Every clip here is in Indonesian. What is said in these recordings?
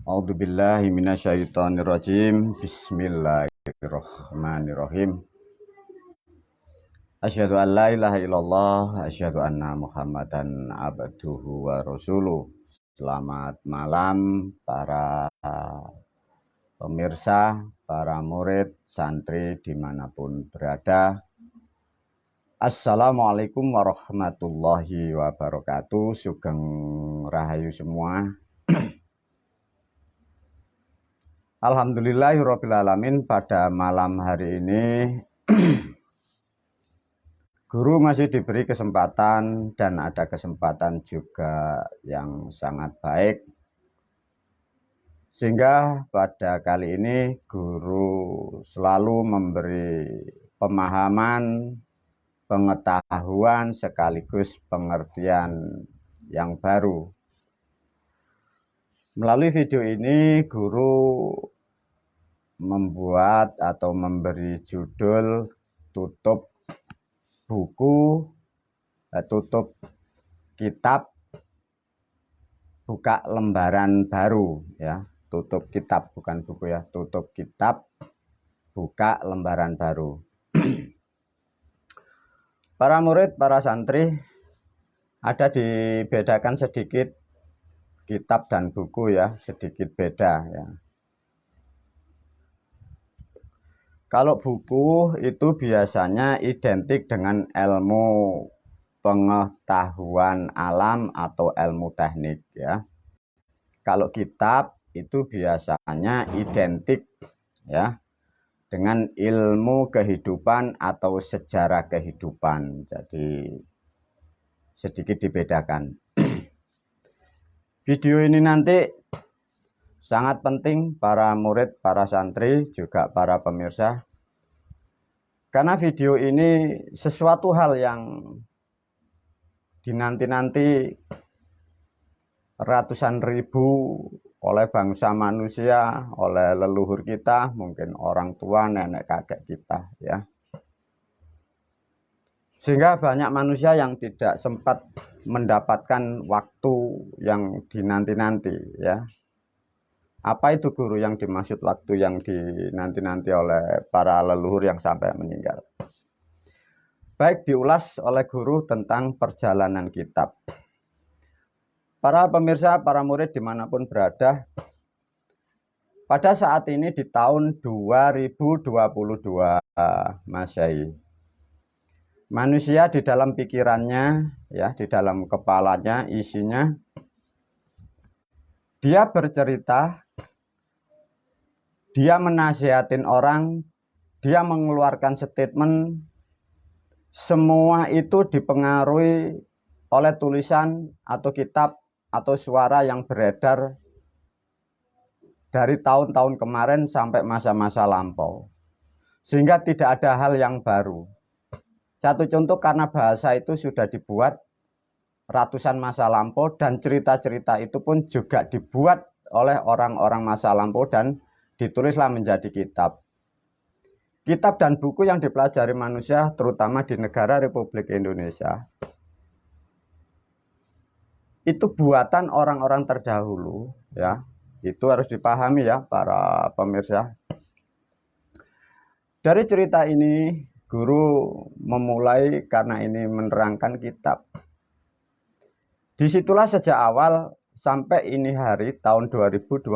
A'udzubillahi minasyaitonirrajim. Bismillahirrahmanirrahim. Asyhadu an la ilaha illallah, asyhadu anna Muhammadan abduhu wa rasuluh. Selamat malam para pemirsa, para murid, santri dimanapun berada. Assalamualaikum warahmatullahi wabarakatuh. Sugeng rahayu semua. Alhamdulillahirrabbilalamin, pada malam hari ini guru masih diberi kesempatan dan ada kesempatan juga yang sangat baik, sehingga pada kali ini guru selalu memberi pemahaman, pengetahuan sekaligus pengertian yang baru. Melalui video ini guru membuat atau memberi judul tutup buku, tutup kitab, buka lembaran baru, ya. Tutup kitab, bukan buku, ya. Tutup kitab, buka lembaran baru. Para murid, para santri, ada dibedakan sedikit kitab dan buku, ya, sedikit beda, ya. Kalau buku itu biasanya identik dengan ilmu pengetahuan alam atau ilmu teknik, ya. Kalau kitab itu biasanya identik, ya, dengan ilmu kehidupan atau sejarah kehidupan. Jadi sedikit dibedakan. Video ini nanti sangat penting para murid, para santri, juga para pemirsa. Karena video ini sesuatu hal yang dinanti-nanti ratusan ribu oleh bangsa manusia, oleh leluhur kita, mungkin orang tua, nenek kakek kita, ya. Sehingga banyak manusia yang tidak sempat mendapatkan waktu yang dinanti-nanti, ya. Apa itu guru yang dimaksud waktu yang dinanti-nanti oleh para leluhur yang sampai meninggal? Baik, diulas oleh guru tentang perjalanan kitab. Para pemirsa, para murid dimanapun berada, pada saat ini di tahun 2022 Masehi, manusia di dalam pikirannya, ya, di dalam kepalanya, isinya, dia bercerita, dia menasihatin orang, dia mengeluarkan statement, semua itu dipengaruhi oleh tulisan atau kitab atau suara yang beredar dari tahun-tahun kemarin sampai masa-masa lampau. Sehingga tidak ada hal yang baru. Satu contoh, karena bahasa itu sudah dibuat ratusan masa lampau dan cerita-cerita itu pun juga dibuat oleh orang-orang masa lampau dan ditulislah menjadi kitab. Kitab dan buku yang dipelajari manusia, terutama di negara Republik Indonesia, itu buatan orang-orang terdahulu, ya. Itu harus dipahami, ya, para pemirsa. Dari cerita ini, guru memulai karena ini menerangkan kitab. Disitulah sejak awal sampai ini hari tahun 2022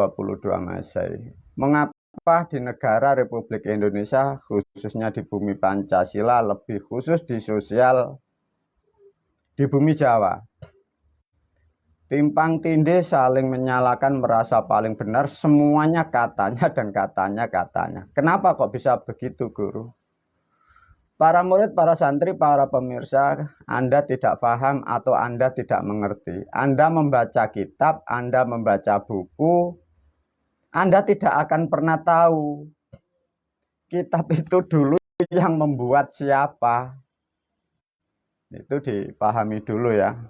Masehi, mengapa di negara Republik Indonesia, khususnya di bumi Pancasila, lebih khusus di sosial di bumi Jawa, timpang tindih, saling menyalahkan, merasa paling benar, semuanya katanya dan katanya. Kenapa kok bisa begitu, guru? Para murid, para santri, para pemirsa, Anda tidak paham atau Anda tidak mengerti. Anda membaca kitab, Anda membaca buku, Anda tidak akan pernah tahu kitab itu dulu yang membuat siapa. Itu dipahami dulu, ya.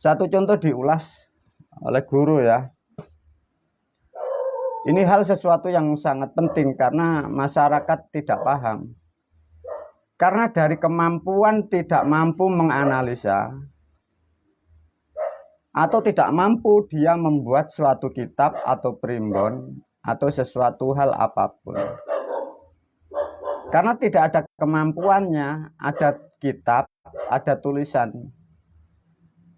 Satu contoh diulas oleh guru, ya. Ini hal sesuatu yang sangat penting karena masyarakat tidak paham. Karena dari kemampuan tidak mampu menganalisa, atau tidak mampu dia membuat suatu kitab atau primbon atau sesuatu hal apapun. Karena tidak ada kemampuannya, ada kitab, ada tulisan.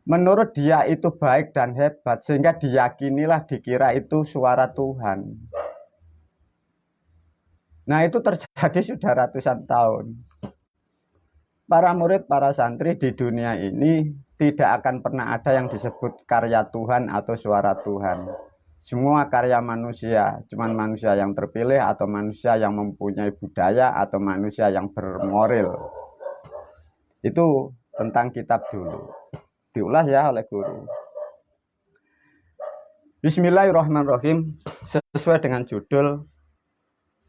Menurut dia itu baik dan hebat, sehingga diyakinilah, dikira itu suara Tuhan. Nah, itu terjadi sudah ratusan tahun. Para murid, para santri di dunia ini tidak akan pernah ada yang disebut karya Tuhan atau suara Tuhan. Semua karya manusia, cuman manusia yang terpilih atau manusia yang mempunyai budaya atau manusia yang bermoral. Itu tentang kitab dulu. Diulas ya oleh guru. Bismillahirrahmanirrahim. Sesuai dengan judul,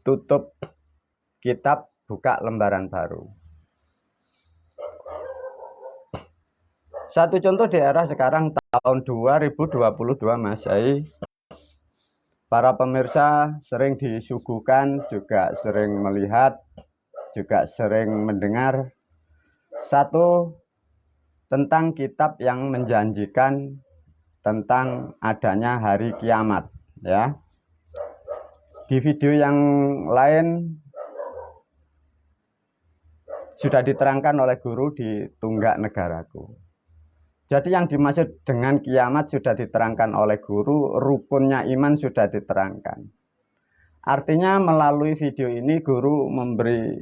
tutup kitab, buka lembaran baru. Satu contoh di era sekarang tahun 2022 Masehi, para pemirsa sering disuguhkan, juga sering melihat, juga sering mendengar satu tentang kitab yang menjanjikan tentang adanya hari kiamat, ya. Di video yang lain sudah diterangkan oleh guru di Tunggak Negaraku. Jadi yang dimaksud dengan kiamat sudah diterangkan oleh guru, rukunnya iman sudah diterangkan. Artinya melalui video ini guru memberi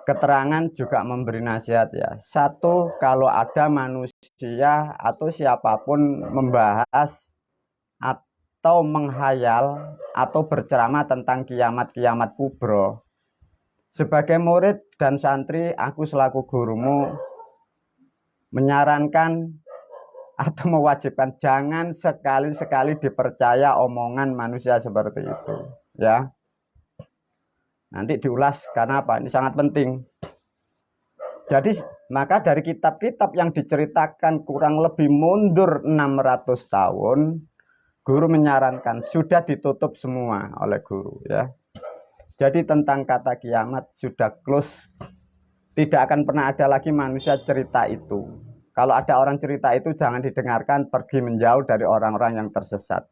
keterangan, juga memberi nasihat ya. Satu, kalau ada manusia atau siapapun membahas atau menghayal atau berceramah tentang kiamat-kiamat kubro, sebagai murid dan santri, aku selaku gurumu menyarankan atau mewajibkan jangan sekali-sekali dipercaya omongan manusia seperti itu, ya. Nanti diulas karena apa? Ini sangat penting. Jadi maka dari kitab-kitab yang diceritakan kurang lebih mundur 600 tahun, guru menyarankan sudah ditutup semua oleh guru, ya. Jadi tentang kata kiamat sudah close. Tidak akan pernah ada lagi manusia cerita itu. Kalau ada orang cerita itu jangan didengarkan, pergi menjauh dari orang-orang yang tersesat.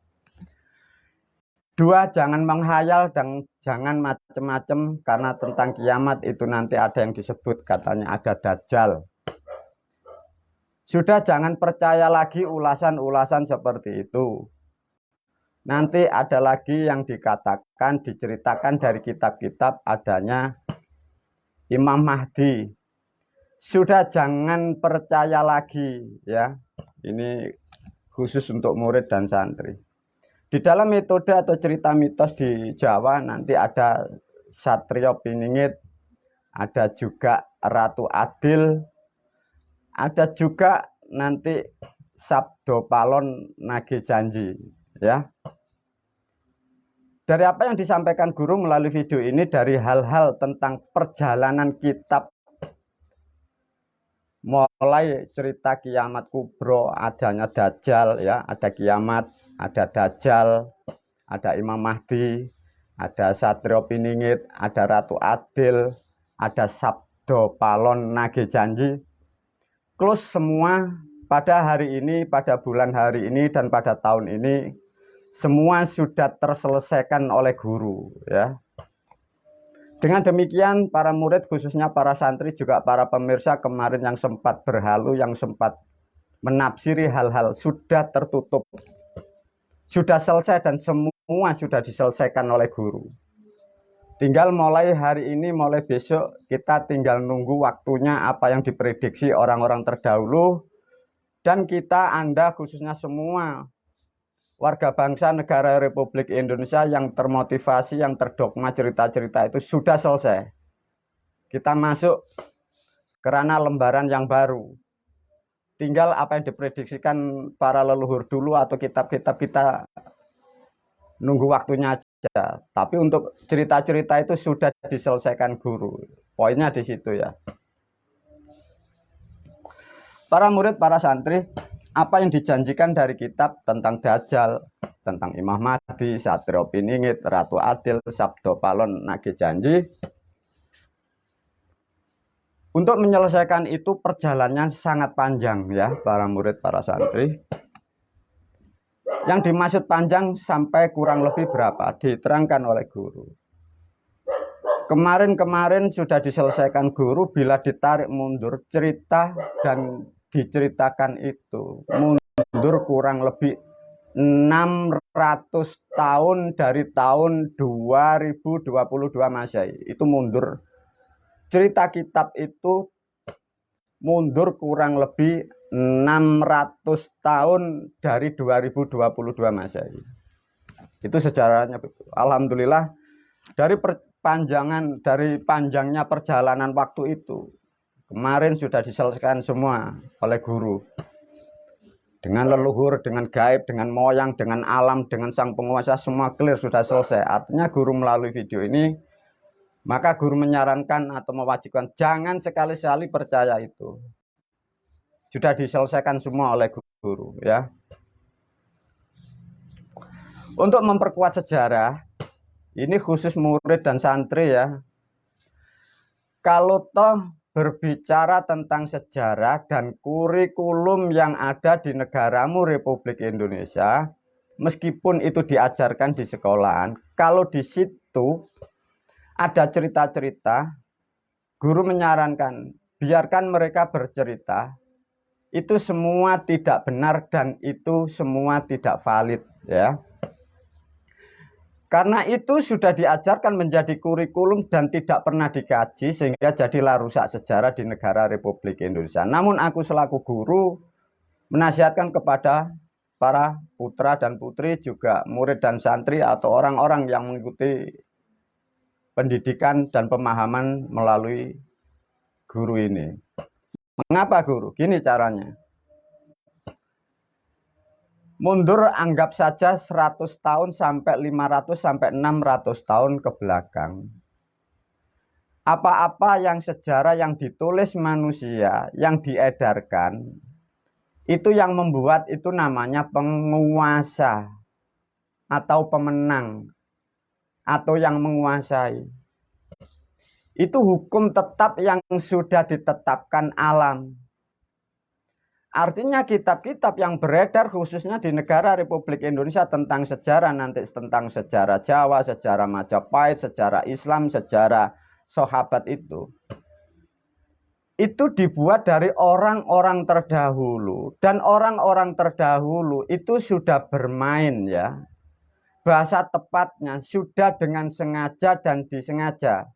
Dua, jangan menghayal dan jangan macam-macam, karena tentang kiamat itu nanti ada yang disebut katanya ada dajjal. Sudah jangan percaya lagi ulasan-ulasan seperti itu. Nanti ada lagi yang dikatakan, diceritakan dari kitab-kitab adanya Imam Mahdi. Sudah jangan percaya lagi, ya. Ini khusus untuk murid dan santri. Di dalam metode atau cerita mitos di Jawa nanti ada Satrio Piningit, ada juga Ratu Adil, ada juga nanti Sabdo Palon Nage Janji, ya. Dari apa yang disampaikan guru melalui video ini, dari hal-hal tentang perjalanan kitab, mulai cerita kiamat kubro, adanya dajjal, ya, ada kiamat, ada dajjal, ada Imam Mahdi, ada Satrio Piningit, ada Ratu Adil, ada Sabdo Palon Nage Janji. Close semua pada hari ini, pada bulan hari ini, dan pada tahun ini, semua sudah terselesaikan oleh guru, ya. Dengan demikian para murid, khususnya para santri, juga para pemirsa kemarin yang sempat berhalu, yang sempat menafsiri hal-hal, sudah tertutup, sudah selesai, dan semua sudah diselesaikan oleh guru. Tinggal mulai hari ini, mulai besok, kita tinggal nunggu waktunya apa yang diprediksi orang-orang terdahulu, dan kita, Anda khususnya semua warga bangsa negara Republik Indonesia yang termotivasi, yang terdogma cerita-cerita itu sudah selesai. Kita masuk ke ranah lembaran yang baru. Tinggal apa yang diprediksikan para leluhur dulu atau kitab-kitab kita nunggu waktunya aja. Tapi untuk cerita-cerita itu sudah diselesaikan guru. Poinnya di situ, ya. Para murid, para santri, apa yang dijanjikan dari kitab tentang dajjal, tentang Imam Mahdi, Satrio Piningit, Ratu Adil, Sabdo Palon Nage Janji, Untuk menyelesaikan itu perjalanannya sangat panjang ya para murid, para santri. Yang dimaksud panjang sampai kurang lebih berapa? Diterangkan oleh guru. Kemarin sudah diselesaikan guru, bila ditarik mundur cerita dan diceritakan itu mundur kurang lebih 600 tahun dari tahun 2022 Masehi. Itu mundur. Cerita kitab itu mundur kurang lebih 600 tahun dari 2022 Masehi. Itu sejarahnya. Alhamdulillah dari panjangnya perjalanan waktu itu kemarin sudah diselesaikan semua oleh guru. Dengan leluhur, dengan gaib, dengan moyang, dengan alam, dengan sang penguasa, semua clear, sudah selesai. Artinya guru melalui video ini, maka guru menyarankan atau mewajibkan jangan sekali-sekali percaya itu. Sudah diselesaikan semua oleh guru ya. Untuk memperkuat sejarah, ini khusus murid dan santri ya. Kalau toh berbicara tentang sejarah dan kurikulum yang ada di negaramu Republik Indonesia, meskipun itu diajarkan di sekolahan, kalau di situ ada cerita-cerita, guru menyarankan biarkan mereka bercerita, itu semua tidak benar dan itu semua tidak valid ya. Karena itu sudah diajarkan menjadi kurikulum dan tidak pernah dikaji, sehingga jadilah rusak sejarah di negara Republik Indonesia. Namun aku selaku guru menasihatkan kepada para putra dan putri, juga murid dan santri atau orang-orang yang mengikuti pendidikan dan pemahaman melalui guru ini. Mengapa guru? Gini caranya. Mundur anggap saja 100 tahun sampai 500 sampai 600 tahun ke belakang. Apa-apa yang sejarah yang ditulis manusia, yang diedarkan, itu yang membuat itu namanya penguasa atau pemenang atau yang menguasai. Itu hukum tetap yang sudah ditetapkan alam. Artinya kitab-kitab yang beredar khususnya di negara Republik Indonesia tentang sejarah, nanti tentang sejarah Jawa, sejarah Majapahit, sejarah Islam, sejarah sahabat itu dibuat dari orang-orang terdahulu. Dan orang-orang terdahulu itu sudah bermain ya. Bahasa tepatnya sudah dengan sengaja dan disengaja.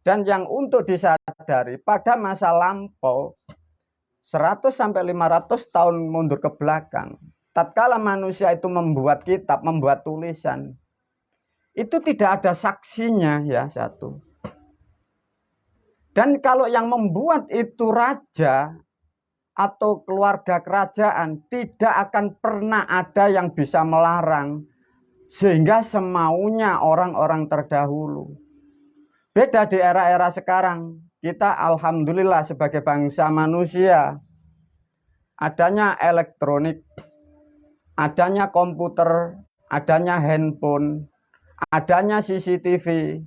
Dan yang untuk disadari pada masa lampau 100 sampai 500 tahun mundur ke belakang, tatkala manusia itu membuat kitab, membuat tulisan, itu tidak ada saksinya ya satu. Dan kalau yang membuat itu raja atau keluarga kerajaan, tidak akan pernah ada yang bisa melarang, sehingga semaunya orang-orang terdahulu. Beda di era-era sekarang. Kita alhamdulillah sebagai bangsa manusia, adanya elektronik, adanya komputer, adanya handphone, adanya CCTV.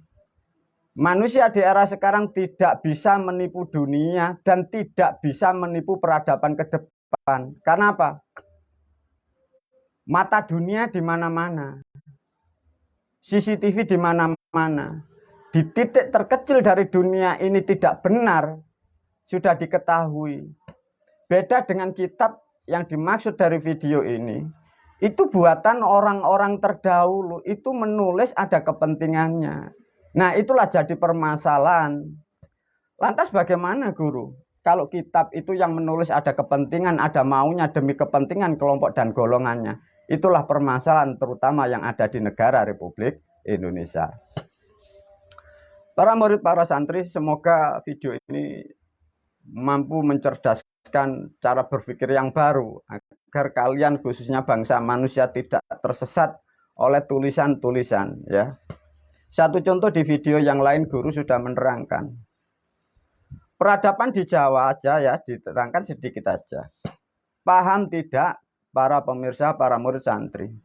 Manusia di era sekarang tidak bisa menipu dunia dan tidak bisa menipu peradaban ke depan. Karena apa? Mata dunia di mana-mana. CCTV di mana-mana. Di titik terkecil dari dunia ini tidak benar, sudah diketahui. Beda dengan kitab yang dimaksud dari video ini, itu buatan orang-orang terdahulu, itu menulis ada kepentingannya. Nah itulah jadi permasalahan. Lantas bagaimana guru? Kalau kitab itu yang menulis ada kepentingan, ada maunya demi kepentingan kelompok dan golongannya. Itulah permasalahan terutama yang ada di negara Republik Indonesia. Para murid, para santri, semoga video ini mampu mencerdaskan cara berpikir yang baru agar kalian khususnya bangsa manusia tidak tersesat oleh tulisan-tulisan ya. Satu contoh di video yang lain guru sudah menerangkan. Peradaban di Jawa aja ya, diterangkan sedikit aja. Paham tidak para pemirsa, para murid santri?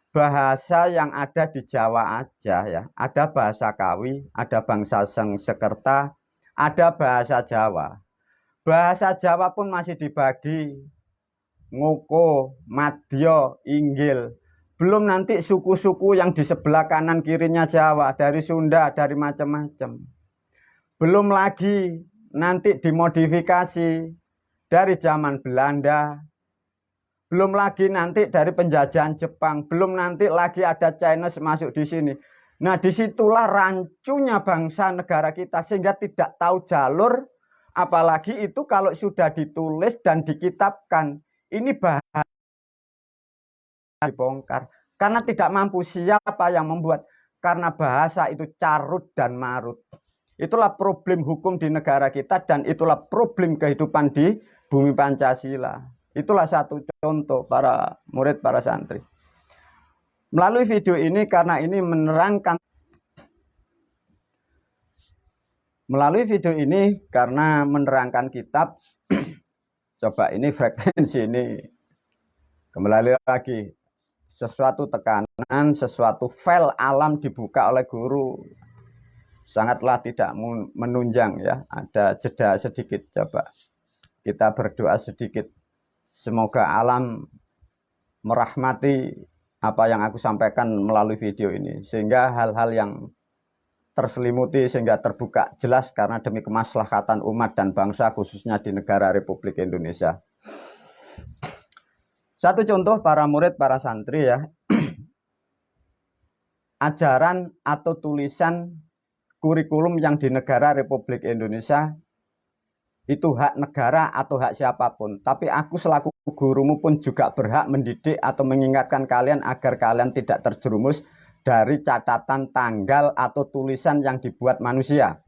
Bahasa yang ada di Jawa aja ya, ada bahasa Kawi, ada bangsa Sengsekerta, ada bahasa Jawa. Bahasa Jawa pun masih dibagi Ngoko, Madya, Inggil. Belum nanti suku-suku yang di sebelah kanan kirinya Jawa, dari Sunda, dari macam-macam. Belum lagi nanti dimodifikasi dari zaman Belanda. Belum lagi nanti dari penjajahan Jepang. Belum nanti lagi ada Chinese masuk di sini. Nah, disitulah rancunya bangsa negara kita, sehingga tidak tahu jalur. Apalagi itu kalau sudah ditulis dan dikitabkan, ini bahaya dibongkar. Karena tidak mampu, siapa yang membuat? Karena bahasa itu carut dan marut. Itulah problem hukum di negara kita, dan itulah problem kehidupan di bumi Pancasila. Itulah satu contoh para murid, para santri. Melalui video ini, karena ini menerangkan, kitab, coba ini frekuensi ini, kembali lagi, sesuatu tekanan, sesuatu file alam dibuka oleh guru, sangatlah tidak menunjang ya. Ada jeda sedikit, coba kita berdoa sedikit. Semoga alam merahmati apa yang aku sampaikan melalui video ini, sehingga hal-hal yang terselimuti sehingga terbuka jelas, karena demi kemaslahatan umat dan bangsa, khususnya di negara Republik Indonesia. Satu contoh para murid, para santri ya, ajaran atau tulisan kurikulum yang di negara Republik Indonesia itu hak negara atau hak siapapun. Tapi aku selaku gurumu pun juga berhak mendidik atau mengingatkan kalian agar kalian tidak terjerumus dari catatan tanggal atau tulisan yang dibuat manusia.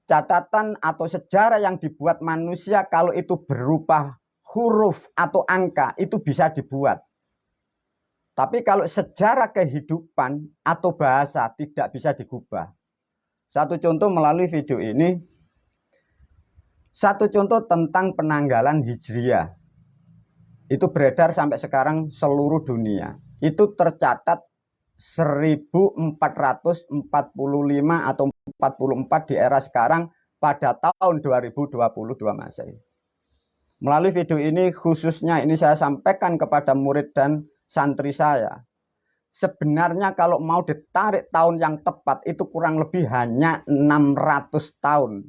Catatan atau sejarah yang dibuat manusia, kalau itu berupa huruf atau angka, itu bisa dibuat. Tapi kalau sejarah kehidupan atau bahasa, tidak bisa digubah. Satu contoh melalui video ini, satu contoh tentang penanggalan Hijriah. Itu beredar sampai sekarang seluruh dunia. Itu tercatat 1445 atau 44 di era sekarang pada tahun 2022 Masehi. Melalui video ini khususnya ini saya sampaikan kepada murid dan santri saya. Sebenarnya kalau mau ditarik tahun yang tepat itu kurang lebih hanya 600 tahun.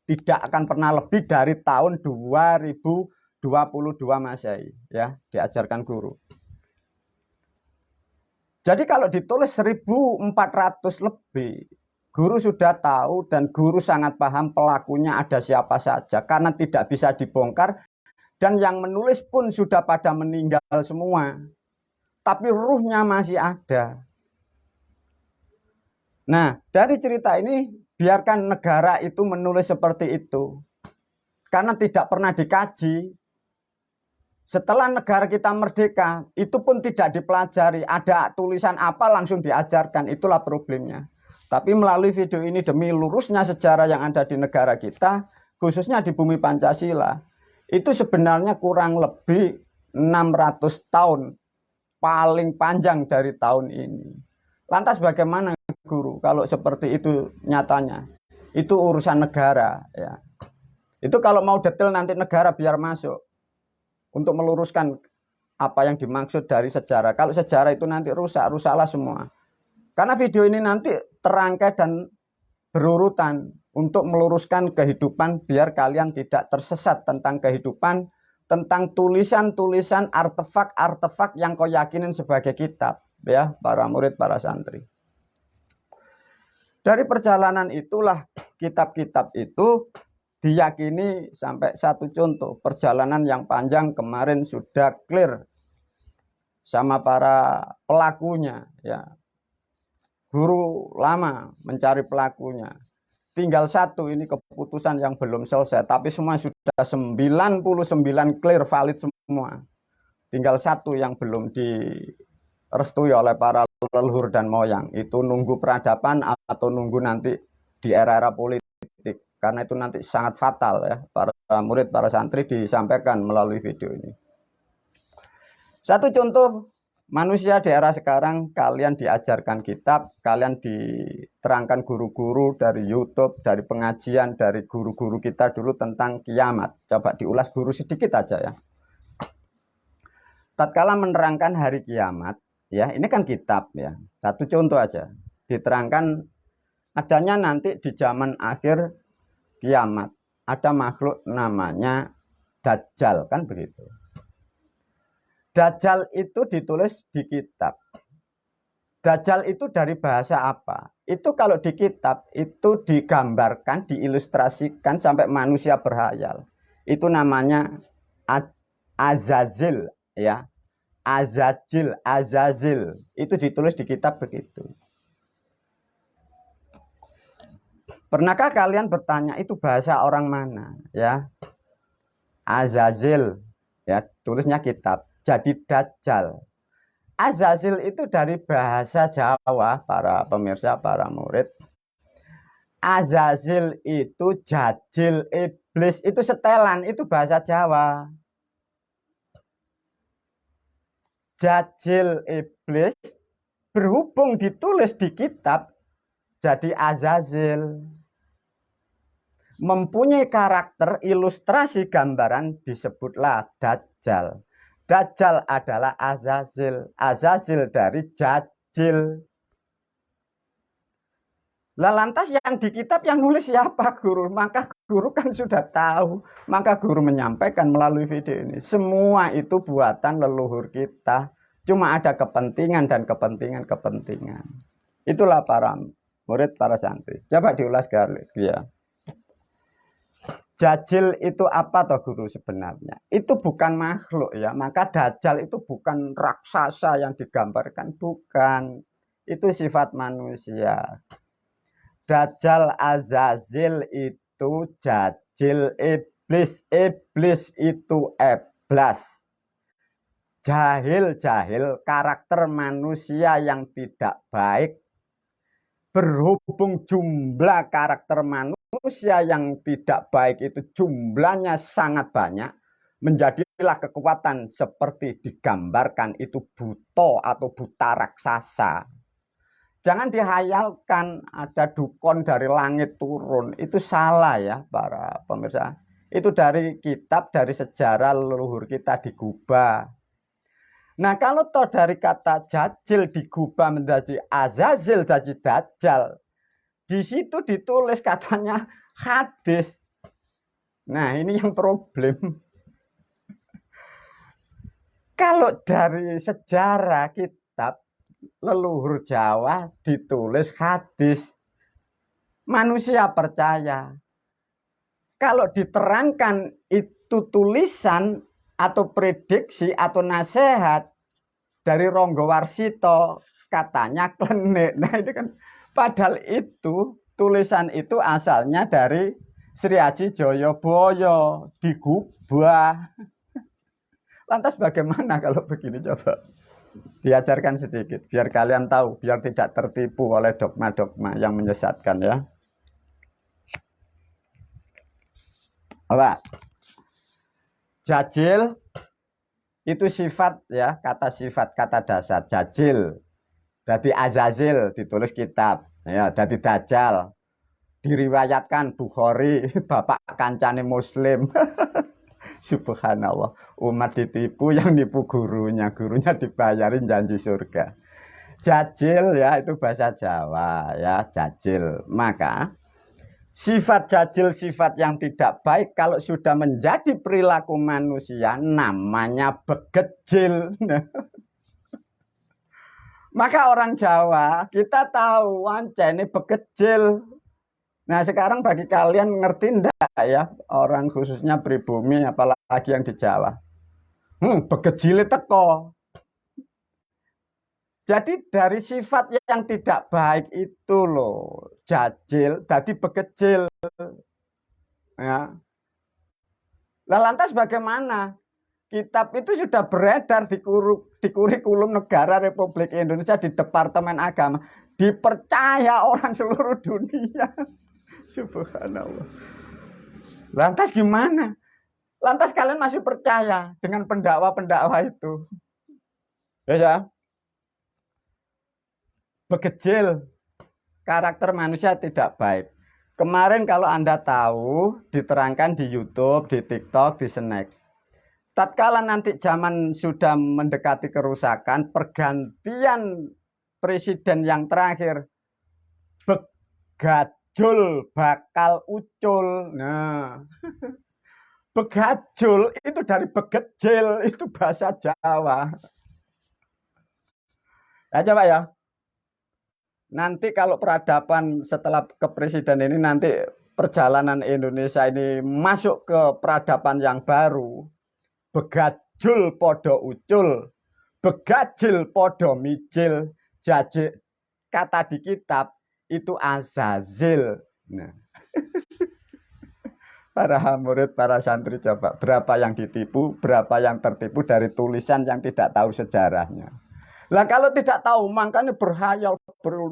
Tidak akan pernah lebih dari tahun 2022 Masehi ya, diajarkan guru. Jadi kalau ditulis 1400 lebih, guru sudah tahu dan guru sangat paham pelakunya ada siapa saja, karena tidak bisa dibongkar, dan yang menulis pun sudah pada meninggal semua. Tapi ruhnya masih ada. Nah, dari cerita ini biarkan negara itu menulis seperti itu, karena tidak pernah dikaji. Setelah negara kita merdeka, itu pun tidak dipelajari. Ada tulisan apa langsung diajarkan, itulah problemnya. Tapi melalui video ini, demi lurusnya sejarah yang ada di negara kita, khususnya di bumi Pancasila, itu sebenarnya kurang lebih 600 tahun, paling panjang dari tahun ini. Lantas bagaimana guru kalau seperti itu nyatanya? Itu urusan negara ya. Itu kalau mau detail nanti negara biar masuk untuk meluruskan apa yang dimaksud dari sejarah. Kalau sejarah itu nanti rusaklah semua. Karena video ini nanti terangkai dan berurutan untuk meluruskan kehidupan, biar kalian tidak tersesat tentang kehidupan, tentang tulisan-tulisan, artefak-artefak yang kau yakinin sebagai kitab ya, para murid, para santri. Dari perjalanan itulah kitab-kitab itu diyakini sampai satu contoh perjalanan yang panjang kemarin sudah clear sama para pelakunya ya. Guru lama mencari pelakunya. Tinggal satu ini keputusan yang belum selesai, tapi semua sudah 99 clear valid semua. Tinggal satu yang belum direstui oleh para leluhur dan moyang. Itu nunggu peradaban atau nunggu nanti di era-era politik. Karena itu nanti sangat fatal ya, para murid, para santri disampaikan melalui video ini. Satu contoh Manusia di era sekarang, kalian diajarkan kitab, kalian diterangkan guru-guru dari YouTube, dari pengajian, dari guru-guru kita dulu tentang kiamat. Coba diulas guru sedikit aja ya. Tatkala menerangkan hari kiamat, ya ini kan kitab ya. Satu contoh aja, diterangkan adanya nanti di zaman akhir kiamat ada makhluk namanya Dajjal, kan begitu. Dajjal itu ditulis di kitab. Dajjal itu dari bahasa apa? Itu kalau di kitab itu digambarkan, diilustrasikan sampai manusia berhayal. Itu namanya Azazil ya. Azazil. Itu ditulis di kitab begitu. Pernahkah kalian bertanya itu bahasa orang mana ya? Azazil ya, tulisnya kitab. Jadi Dajjal. Azazil itu dari bahasa Jawa, para pemirsa, para murid. Azazil itu jajil, iblis, itu setelan, itu bahasa Jawa. Jajil, iblis, berhubung ditulis di kitab, jadi Azazil. Mempunyai karakter ilustrasi gambaran disebutlah Dajjal. Dajjal adalah Azazil. Azazil dari Jajil. Lah lantas yang di kitab yang nulis siapa guru? Maka guru kan sudah tahu. Maka guru menyampaikan melalui video ini. Semua itu buatan leluhur kita. Cuma ada kepentingan dan kepentingan. Itulah para murid, para santri. Coba diulas sekali ya. Jajil itu apa toh guru sebenarnya? Itu bukan makhluk ya. Maka Dajjal itu bukan raksasa yang digambarkan, bukan. Itu sifat manusia. Dajjal Azazil itu jajil iblis. Iblis itu eblas. Jahil karakter manusia yang tidak baik. Berhubung jumlah karakter manusia yang tidak baik itu jumlahnya sangat banyak, menjadilah kekuatan seperti digambarkan itu buto atau buta raksasa. Jangan dihayalkan ada dukun dari langit turun, itu salah ya para pemirsa. Itu dari kitab, dari sejarah leluhur kita digubah. Nah kalau toh dari kata jajil digubah menjadi Azazil jadi Dajjal, di situ ditulis katanya hadis. Nah ini yang problem. Kalau dari sejarah kitab leluhur Jawa ditulis hadis, manusia percaya. Kalau diterangkan itu tulisan atau prediksi atau nasihat dari Ronggo Warsito, katanya klenik. Nah itu kan padahal itu tulisan itu asalnya dari Sri Aji Joyoboyo digubah. Lantas bagaimana kalau begini, coba diajarkan sedikit biar kalian tahu, biar tidak tertipu oleh dogma-dogma yang menyesatkan ya. Apa? Jajil itu sifat ya, kata sifat, kata dasar jajil. Jadi Azazil ditulis kitab ya, jadi Dajjal diriwayatkan Bukhari, bapak kancane Muslim. Subhanallah, umat ditipu, yang nipu gurunya dibayarin janji surga. Jajil ya itu bahasa Jawa ya, jajil. Maka sifat jajil, sifat yang tidak baik kalau sudah menjadi perilaku manusia namanya begejil. Maka orang Jawa kita tahu wancene begejil. Nah sekarang bagi kalian ngerti enggak ya, orang khususnya pribumi apalagi yang di Jawa, begejil teko. Jadi dari sifat yang tidak baik itu loh, jajil, jadi begejil. Ya. Lah lantas bagaimana? Kitab itu sudah beredar di kurikulum negara Republik Indonesia, di Departemen Agama. Dipercaya orang seluruh dunia. Subhanallah. Lantas gimana? Lantas kalian masih percaya dengan pendakwa-pendakwa itu? Ya, begejil. Karakter manusia tidak baik. Kemarin kalau Anda tahu, diterangkan di YouTube, di TikTok, di Snack. Tatkala nanti zaman sudah mendekati kerusakan, pergantian presiden yang terakhir, begajul bakal ucul. Nah, begajul itu dari begejil, itu bahasa Jawa. Ya coba ya. Nanti kalau peradaban setelah kepresiden ini nanti perjalanan Indonesia ini masuk ke peradaban yang baru. Begajul podo ucul, begajil podo mijil, jajik kata di kitab itu azazil. Nah, para murid, para santri coba berapa yang ditipu, berapa yang tertipu dari tulisan yang tidak tahu sejarahnya. Lah kalau tidak tahu makanya berhayal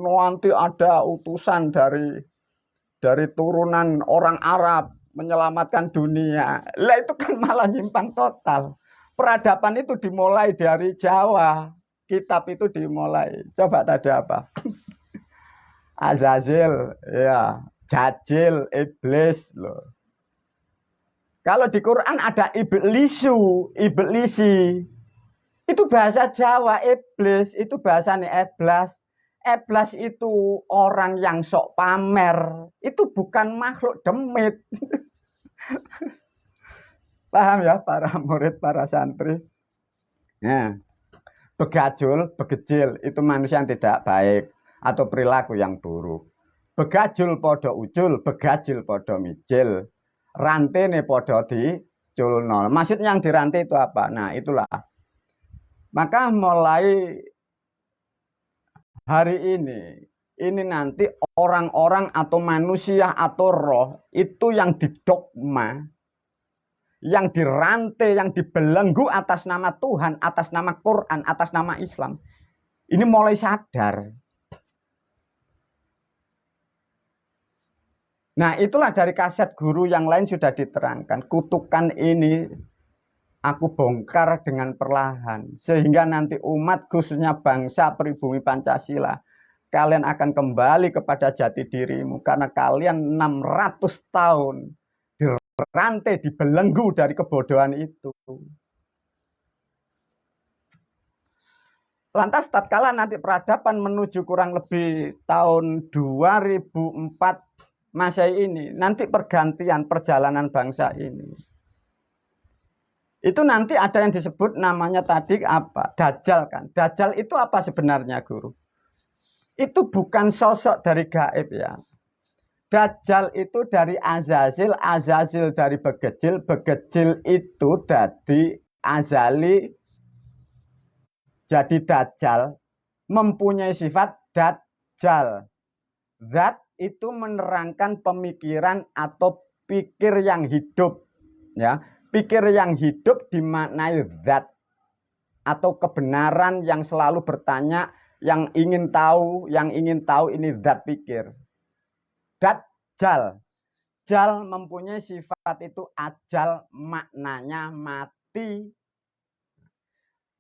nanti ada utusan dari turunan orang Arab menyelamatkan dunia. Lah itu kan malah nyimpang total. Peradaban itu dimulai dari Jawa. Kitab itu dimulai. Coba tadi apa? Azazil, ya, Jajil, iblis loh. Kalau di Quran ada iblisu, iblisi. Itu bahasa Jawa, iblis, itu bahasanya eblas. Eblas itu orang yang sok pamer. Itu bukan makhluk demit. Paham ya para murid, para santri? Nah, begajul, begejil, itu manusia yang tidak baik. Atau perilaku yang buruk. Begajul podo ucul, begajil podo mijil. Rantene podo di culno. Maksudnya yang dirantai itu apa? Nah, itulah. Maka mulai hari ini nanti orang-orang atau manusia atau roh itu yang didogma, yang dirantai, yang dibelenggu atas nama Tuhan, atas nama Quran, atas nama Islam. Ini mulai sadar. Nah, itulah dari kaset guru yang lain sudah diterangkan. Kutukan ini aku bongkar dengan perlahan. Sehingga nanti umat khususnya bangsa pribumi Pancasila. Kalian akan kembali kepada jati dirimu. Karena kalian 600 tahun dirantai, dibelenggu dari kebodohan itu. Lantas tatkala nanti peradaban menuju kurang lebih tahun 2004 Masehi ini. Nanti pergantian perjalanan bangsa ini. Itu nanti ada yang disebut namanya tadi apa? Dajjal kan. Dajjal itu apa sebenarnya guru? Itu bukan sosok dari gaib ya. Dajjal itu dari Azazil, Azazil dari begejil, begejil itu dari azali jadi Dajjal, mempunyai sifat Dajjal. Zat itu menerangkan pemikiran atau pikir yang hidup ya. Pikir yang hidup dimaknai zat atau kebenaran yang selalu bertanya, yang ingin tahu ini zat pikir. Dajjal. Jal mempunyai sifat itu ajal, maknanya mati.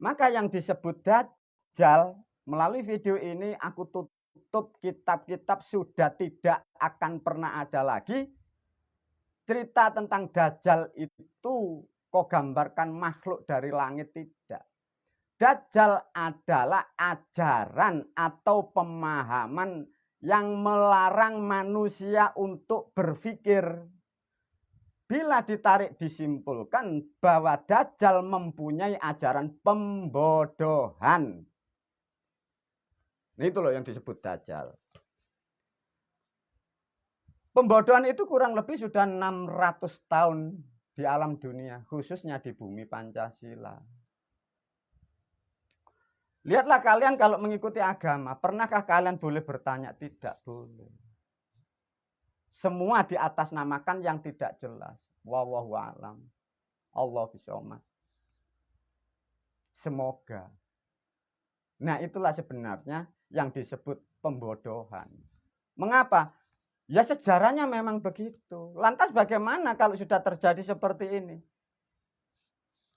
Maka yang disebut Dajjal, melalui video ini aku tutup kitab-kitab sudah tidak akan pernah ada lagi. Cerita tentang Dajjal itu kok gambarkan makhluk dari langit, tidak. Dajjal adalah ajaran atau pemahaman yang melarang manusia untuk berpikir. Bila ditarik disimpulkan bahwa Dajjal mempunyai ajaran pembodohan. Itu loh yang disebut Dajjal. Pembodohan itu kurang lebih sudah 600 tahun di alam dunia, khususnya di bumi Pancasila. Lihatlah kalian kalau mengikuti agama, pernahkah kalian boleh bertanya? Tidak boleh. Semua di atas namakan yang tidak jelas. Wallahu a'lam. Allah bisawab. Semoga. Nah, itulah sebenarnya yang disebut pembodohan. Mengapa? Ya sejarahnya memang begitu. Lantas bagaimana kalau sudah terjadi seperti ini?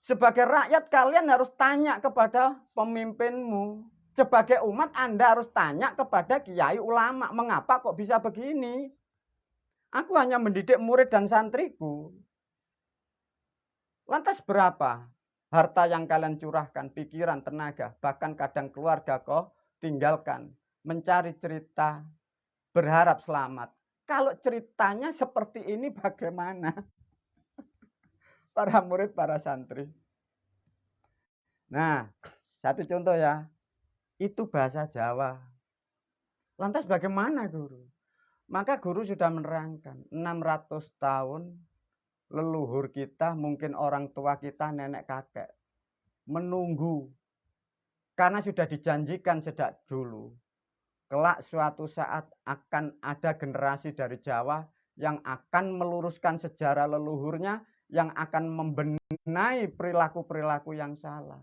Sebagai rakyat kalian harus tanya kepada pemimpinmu. Sebagai umat Anda harus tanya kepada kiai ulama, mengapa kok bisa begini? Aku hanya mendidik murid dan santriku. Lantas berapa harta yang kalian curahkan, pikiran, tenaga, bahkan kadang keluarga kok tinggalkan, mencari cerita, berharap selamat. Kalau ceritanya seperti ini bagaimana? Para murid, para santri. Nah, satu contoh ya, itu bahasa Jawa. Lantas bagaimana guru? Maka guru sudah menerangkan 600 tahun leluhur kita, mungkin orang tua kita, nenek kakek, menunggu. Karena sudah dijanjikan sejak dulu. Kelak suatu saat akan ada generasi dari Jawa yang akan meluruskan sejarah leluhurnya, yang akan membenahi perilaku-perilaku yang salah.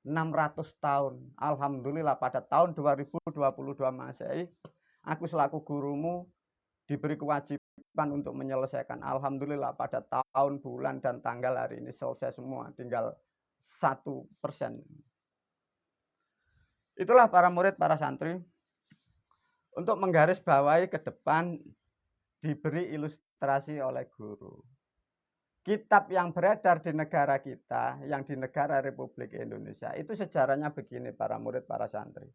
600 tahun. Alhamdulillah pada tahun 2022 Masehi, aku selaku gurumu diberi kewajiban untuk menyelesaikan. Alhamdulillah pada tahun, bulan, dan tanggal hari ini selesai semua. Tinggal 1%. Itulah para murid, para santri. Untuk menggarisbawahi ke depan diberi ilustrasi oleh guru. Kitab yang beredar di negara kita, yang di negara Republik Indonesia, itu sejarahnya begini para murid, para santri.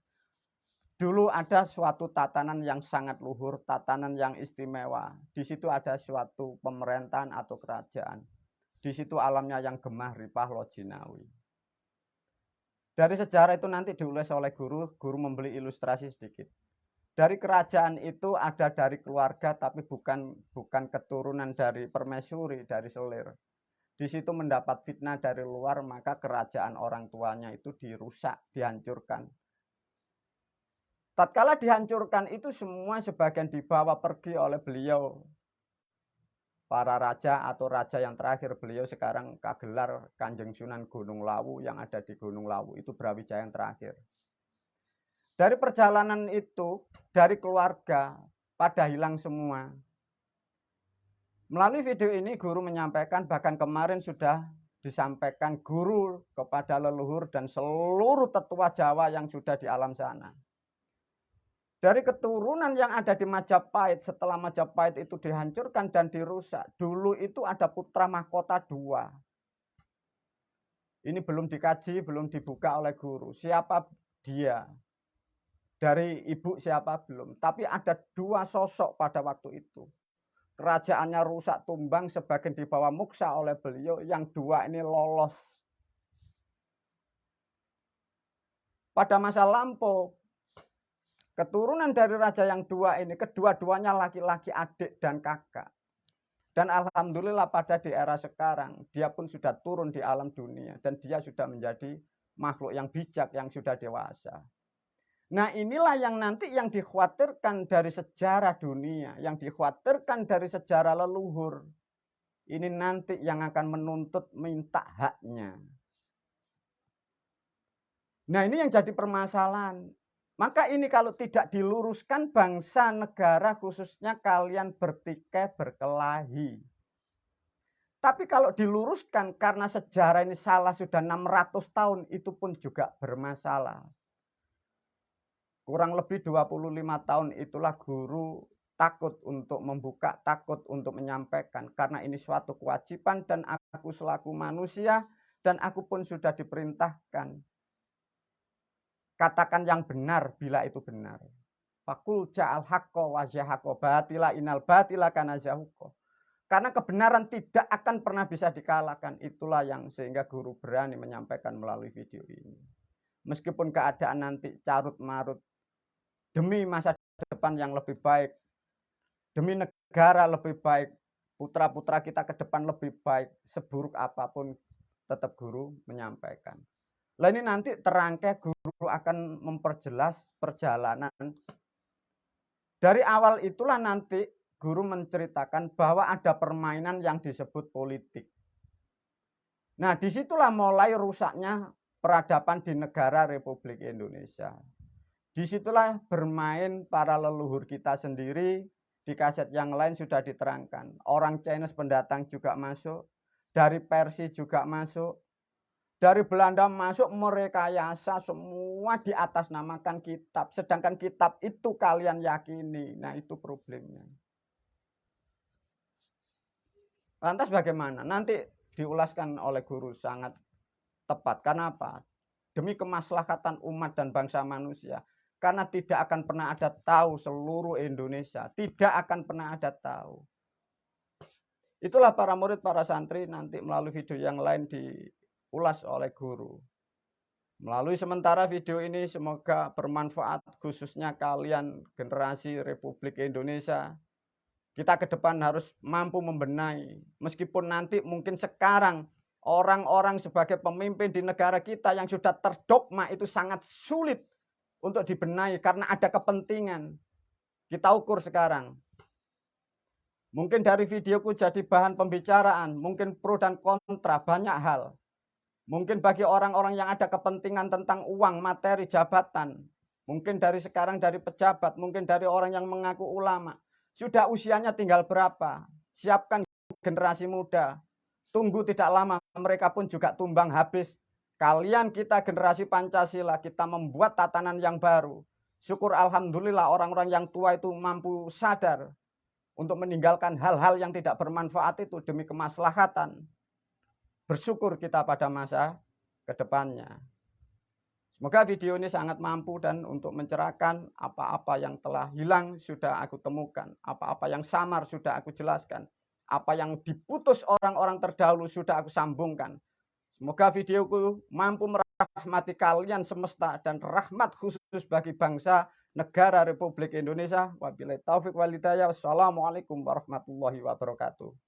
Dulu ada suatu tatanan yang sangat luhur, tatanan yang istimewa. Di situ ada suatu pemerintahan atau kerajaan. Di situ alamnya yang gemah, ripah, lojinawi. Dari sejarah itu nanti diulas oleh guru membeli ilustrasi sedikit. Dari kerajaan itu ada dari keluarga, tapi bukan keturunan dari permaisuri, dari selir. Di situ mendapat fitnah dari luar, maka kerajaan orang tuanya itu dirusak, dihancurkan. Tatkala dihancurkan itu semua sebagian dibawa pergi oleh beliau. Para raja atau raja yang terakhir, beliau sekarang kagelar Kanjeng Sunan Gunung Lawu yang ada di Gunung Lawu, itu Brawijaya yang terakhir. Dari perjalanan itu, dari keluarga, pada hilang semua. Melalui video ini guru menyampaikan, bahkan kemarin sudah disampaikan guru kepada leluhur dan seluruh tetua Jawa yang sudah di alam sana. Dari keturunan yang ada di Majapahit, setelah Majapahit itu dihancurkan dan dirusak, dulu itu ada putra mahkota 2. Ini belum dikaji, belum dibuka oleh guru. Siapa dia? Dari ibu siapa belum, tapi ada 2 sosok pada waktu itu. Kerajaannya rusak tumbang, sebagian dibawa muksa oleh beliau, yang 2 ini lolos. Pada masa lampau, keturunan dari raja yang 2 ini, kedua-duanya laki-laki, adik dan kakak. Dan alhamdulillah pada di era sekarang, dia pun sudah turun di alam dunia, dan dia sudah menjadi makhluk yang bijak, yang sudah dewasa. Nah inilah yang nanti yang dikhawatirkan dari sejarah dunia, yang dikhawatirkan dari sejarah leluhur. Ini nanti yang akan menuntut minta haknya. Nah ini yang jadi permasalahan. Maka ini kalau tidak diluruskan, bangsa negara khususnya kalian bertikai berkelahi. Tapi kalau diluruskan karena sejarah ini salah sudah 600 tahun, itu pun juga bermasalah. Kurang lebih 25 tahun itulah guru takut untuk membuka, takut untuk menyampaikan. Karena ini suatu kewajiban dan aku selaku manusia dan aku pun sudah diperintahkan. Katakan yang benar bila itu benar. Fakul ja'al haqqo wa zahaqo batila inal batila kana zahuqo. Karena kebenaran tidak akan pernah bisa dikalahkan. Itulah yang sehingga guru berani menyampaikan melalui video ini. Meskipun keadaan nanti carut marut, demi masa depan yang lebih baik, demi negara lebih baik, putra-putra kita ke depan lebih baik, seburuk apapun tetap guru menyampaikan. Lah ini nanti terangkai guru akan memperjelas perjalanan. Dari awal itulah nanti guru menceritakan bahwa ada permainan yang disebut politik. Nah disitulah mulai rusaknya peradaban di negara Republik Indonesia. Disitulah bermain para leluhur kita sendiri. Di kaset yang lain sudah diterangkan. Orang Chinese pendatang juga masuk. Dari Persia juga masuk. Dari Belanda masuk merekayasa semua diatasnamakan kitab. Sedangkan kitab itu kalian yakini. Nah itu problemnya. Lantas bagaimana? Nanti diulaskan oleh guru sangat tepat. Karena apa? Demi kemaslahatan umat dan bangsa manusia. Karena tidak akan pernah ada tahu seluruh Indonesia. Tidak akan pernah ada tahu. Itulah para murid, para santri nanti melalui video yang lain diulas oleh guru. Melalui sementara video ini semoga bermanfaat khususnya kalian generasi Republik Indonesia. Kita ke depan harus mampu membenahi. Meskipun nanti mungkin sekarang orang-orang sebagai pemimpin di negara kita yang sudah terdogma itu sangat sulit untuk dibenahi karena ada kepentingan. Kita ukur sekarang. Mungkin dari videoku jadi bahan pembicaraan, mungkin pro dan kontra banyak hal. Mungkin bagi orang-orang yang ada kepentingan tentang uang, materi, jabatan. Mungkin dari sekarang dari pejabat, mungkin dari orang yang mengaku ulama. Sudah usianya tinggal berapa? Siapkan generasi muda. Tunggu tidak lama, mereka pun juga tumbang habis. Kalian kita generasi Pancasila, kita membuat tatanan yang baru. Syukur alhamdulillah orang-orang yang tua itu mampu sadar untuk meninggalkan hal-hal yang tidak bermanfaat itu demi kemaslahatan. Bersyukur kita pada masa kedepannya. Semoga video ini sangat mampu dan untuk mencerahkan apa-apa yang telah hilang sudah aku temukan. Apa-apa yang samar sudah aku jelaskan. Apa yang diputus orang-orang terdahulu sudah aku sambungkan. Semoga videoku mampu merahmati kalian semesta dan rahmat khusus bagi bangsa negara Republik Indonesia. Wabillahi taufik wal hidayah. Wassalamualaikum warahmatullahi wabarakatuh.